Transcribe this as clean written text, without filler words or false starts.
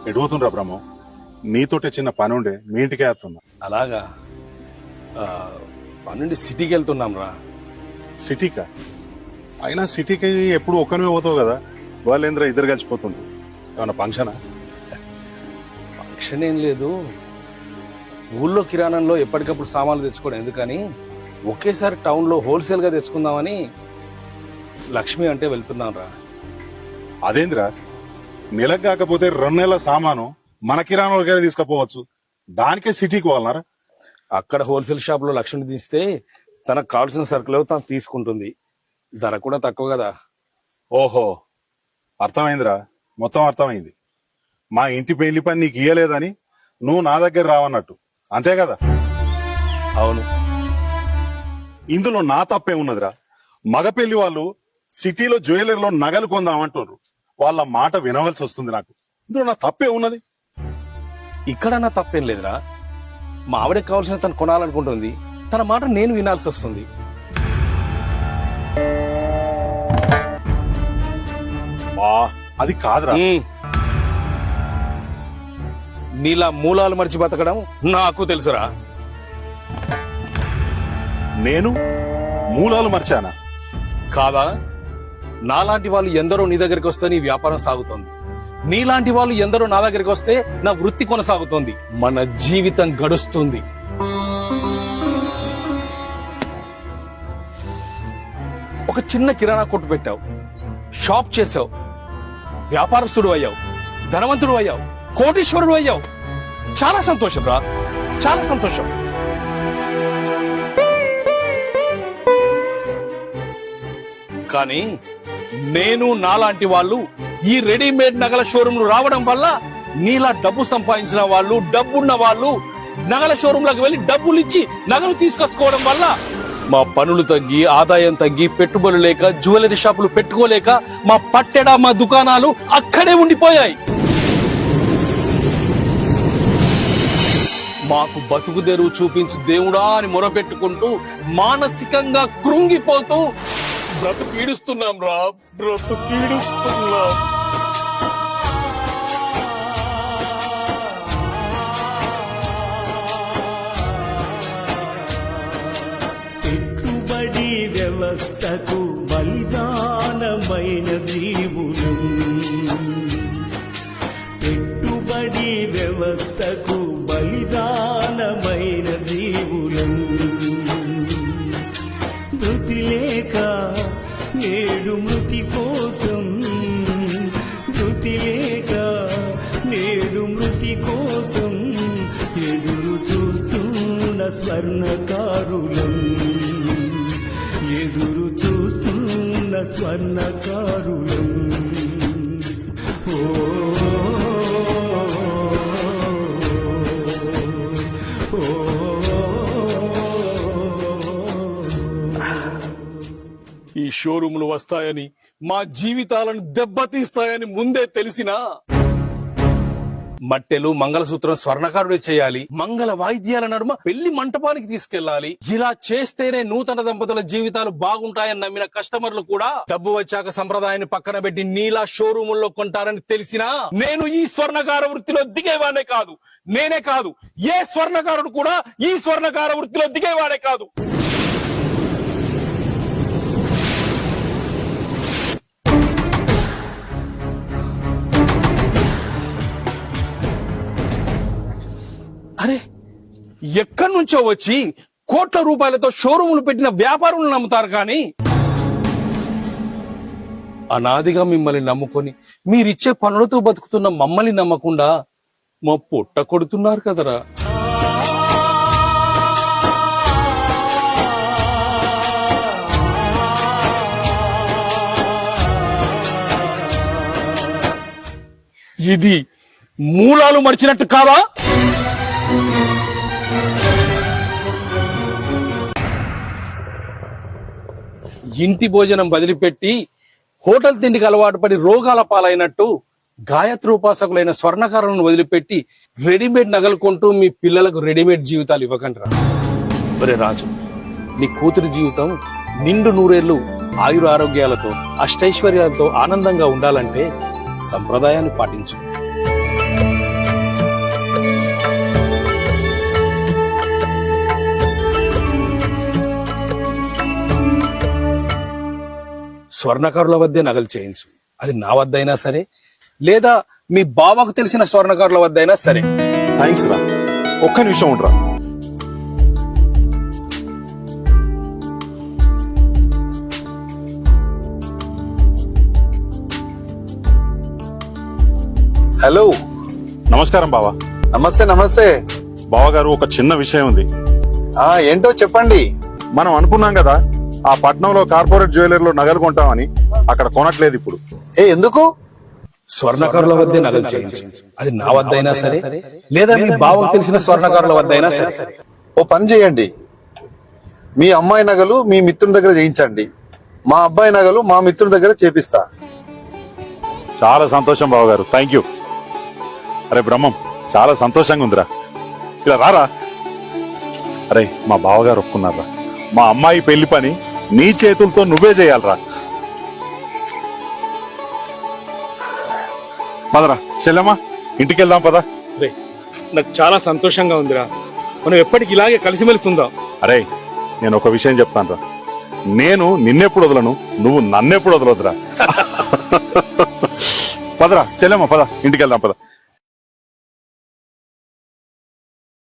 ఎడుగుతుండ్రా బ్రహ్మం, నీతోటే చిన్న పని ఉండే మీ ఇంటికే వస్తున్నా. అలాగా పన్నెండు సిటీకి వెళ్తున్నాం రా. సిటీకా? అయినా సిటీకి ఎప్పుడు ఒక్కనే పోతావు కదా, వాళ్ళేంద్ర ఇద్దరు కలిసిపోతుంది. ఏమన్నా ఫంక్షనా? ఫంక్షన్ ఏం లేదు, ఊళ్ళో కిరాణంలో ఎప్పటికప్పుడు సామాన్లు తెచ్చుకోవడం ఎందుకని ఒకేసారి టౌన్లో హోల్సేల్గా తెచ్చుకుందామని లక్ష్మి అంటే వెళ్తున్నాం రా. అదేంద్రా, నెలకు కాకపోతే 2 నెలల సామాను మన కిరాణాలకే తీసుకుపోవచ్చు, దానికే సిటీకి పోవాలన్నారా? అక్కడ హోల్సేల్ షాప్ లో లక్ష్మిని తీస్తే తనకు కావాల్సిన సరుకులు తను తీసుకుంటుంది, ధర కూడా తక్కువ కదా. ఓహో, అర్థమైందిరా, మొత్తం అర్థమైంది. మా ఇంటి పెళ్లి పని నీకు ఇయ్యలేదని నువ్వు నా దగ్గర రావన్నట్టు, అంతే కదా? అవును. ఇందులో నా తప్పే ఉన్నదిరా. మగ పెళ్లి వాళ్ళు సిటీలో జ్యువెలరీలో నగలు కొందామంటున్నారు, వాళ్ళ మాట వినవలసి వస్తుంది నాకు. ఇందులో నా తప్పే ఉన్నది. ఇక్కడ నా తప్పేం లేదురా, మా ఆవిడకి కావాల్సిన తను కొనాలనుకుంటుంది, తన మాట నేను వినాల్సి వస్తుంది. అది కాదురా. నీలా మూలాలు మర్చి బతకడం నాకు తెలుసురా. నేను మూలాలు మర్చానా? కాదా? నాలాంటి వాళ్ళు ఎందరో నీ దగ్గరికి వస్తే నీ వ్యాపారం సాగుతోంది, నీలాంటి వాళ్ళు ఎందరో నా దగ్గరికి వస్తే నా వృత్తి కొనసాగుతోంది, మన జీవితం గడుస్తుంది. ఒక చిన్న కిరాణా కొట్టు పెట్టావు, షాప్ చేసావు, వ్యాపారస్తుడు అయ్యావు, ధనవంతుడు అయ్యావు, కోటీశ్వరుడు అయ్యావు. చాలా సంతోషం రా, చాలా సంతోషం. కానీ నేను నాలాంటి వాళ్ళు ఈ రెడీమేడ్ నగల షోరూంలు రావడం వల్ల నీలా డబ్బు సంపాదించిన వాళ్ళు, డబ్బున్న వాళ్ళు నగల షోరూంలకు వెళ్లి డబ్బులు ఇచ్చి నగలు తీసుకొచ్చుకోవడం వల్ల మా పనులు తగ్గి, ఆదాయం తగ్గి, పెట్టుబడులు లేక, జ్యువెలరీ షాపులు పెట్టుకోలేక మా పట్టెడ, మా దుకాణాలు అక్కడే ఉండిపోయాయి. మాకు బతుకు తెరువు చూపించు దేవుడా అని మొరపెట్టుకుంటూ మానసికంగా కృంగిపోతూ బ్రతుకీడుస్తున్నాం రా, బ్రతుకీడుస్తున్నాం. పెట్టుబడి వ్యవస్థకు బలిదానమైన జీవులం, పెట్టుబడి వ్యవస్థకు బలిదానమైన జీవులం. మృతి లేక నేడు మృతి కోసం, మృతి లేక నేడు మృతి కోసం ఎదురు చూస్తున్న స్వర్ణకారులం, ఎదురు చూస్తున్న స్వర్ణకారులం. ఈ షోరూములు వస్తాయని, మా జీవితాలను దెబ్బతీస్తాయని ముందే తెలిసినా మట్టెలు, మంగళసూత్రం స్వర్ణకారుడే చేయాలి, మంగళ వాయిద్యాల నడుమ పెళ్లి మంటపానికి తీసుకెళ్లాలి. ఇలా చేస్తేనే నూతన దంపతుల జీవితాలు బాగుంటాయని నమ్మిన కస్టమర్లు కూడా డబ్బు వచ్చాక సంప్రదాయాన్ని పక్కన పెట్టి నీలా షోరూముల్లో కొంటారని తెలిసినా నేను ఈ స్వర్ణకార వృత్తిలో దిగేవాడే కాదు. నేనే కాదు, ఏ స్వర్ణకారుడు కూడా ఈ స్వర్ణకార వృత్తిలో దిగేవాడే కాదు. అరే, ఎక్కడి నుంచో వచ్చి కోట్ల రూపాయలతో షోరూములు పెట్టిన వ్యాపారులను నమ్ముతారు, కానీ అనాదిగా మిమ్మల్ని నమ్ముకొని మీరిచ్చే పనులతో బతుకుతున్న మమ్మల్ని నమ్మకుండా మా పొట్ట కొడుతున్నారు కదరా. ఇది మూలాలు మర్చినట్టు కాదా? ఇంటి భోజనం వదిలిపెట్టి హోటల్ తిండికి అలవాటు పడి రోగాల పాలైనట్టు గాయత్రి ఉపాసకులైన స్వర్ణకారులను వదిలిపెట్టి రెడీమేడ్ నగలు కొంటూ మీ పిల్లలకు రెడీమేడ్ జీవితాలు ఇవ్వకండిరా. ఒరే రాజు, నీ కూతురి జీవితం నిండు నూరేళ్లు ఆయుర ఆరోగ్యాలతో, అష్టైశ్వర్యాలతో ఆనందంగా ఉండాలంటే సంప్రదాయాన్ని పాటించు. స్వర్ణకారుల వద్దే నగలు చేయించు. అది నా వద్దైనా సరే, లేదా మీ బావకు తెలిసిన స్వర్ణకారుల వద్దైనా సరే. థ్యాంక్స్ రా. ఒక్క నిమిషం ఉండరా. హలో, నమస్కారం బావా. నమస్తే. నమస్తే. బావగారు, ఒక చిన్న విషయం ఉంది. ఏంటో చెప్పండి. మనం అనుకున్నాం కదా ఆ పట్నంలో కార్పొరేట్ జ్యువెలర్లో నగలు కొంటామని. అక్కడ కొనట్లేదు ఇప్పుడు. ఎందుకు? స్వర్ణకారుల వద్దే నగలు చేయించు. అది నా వద్దైనా సరే, లేదా మీ బావకు తెలిసిన స్వర్ణకారుల వద్దైనా సరే. ఓ పని చేయండి, మీ అమ్మాయి నగలు మీ మిత్రుని దగ్గర చేయించండి, మా అబ్బాయి నగలు మా మిత్రుని దగ్గర చేపిస్తా. చాలా సంతోషం బావగారు, థ్యాంక్ యూ. అరే బ్రహ్మం, చాలా సంతోషంగా ఉందిరా. ఇలా రారా. అరే, మా బావగారు ఒప్పుకున్నారా. మా అమ్మాయి పెళ్లి పని నీ చేతులతో నువ్వే చేయాలరా. పదరా చెల్లెమ్మా, ఇంటికి వెళ్దాం పద. రే, నాకు చాలా సంతోషంగా ఉందిరా. మనం ఎప్పటికి ఇలాగే కలిసిమెలిసి ఉందాం. అరే, నేను ఒక విషయం చెప్తాను రా. నేను నిన్నెప్పుడు వదలను, నువ్వు నన్నెప్పుడు వదలొద్దురా. పదరా చెల్లెమ్మ, పద ఇంటికి వెళ్దాం పద.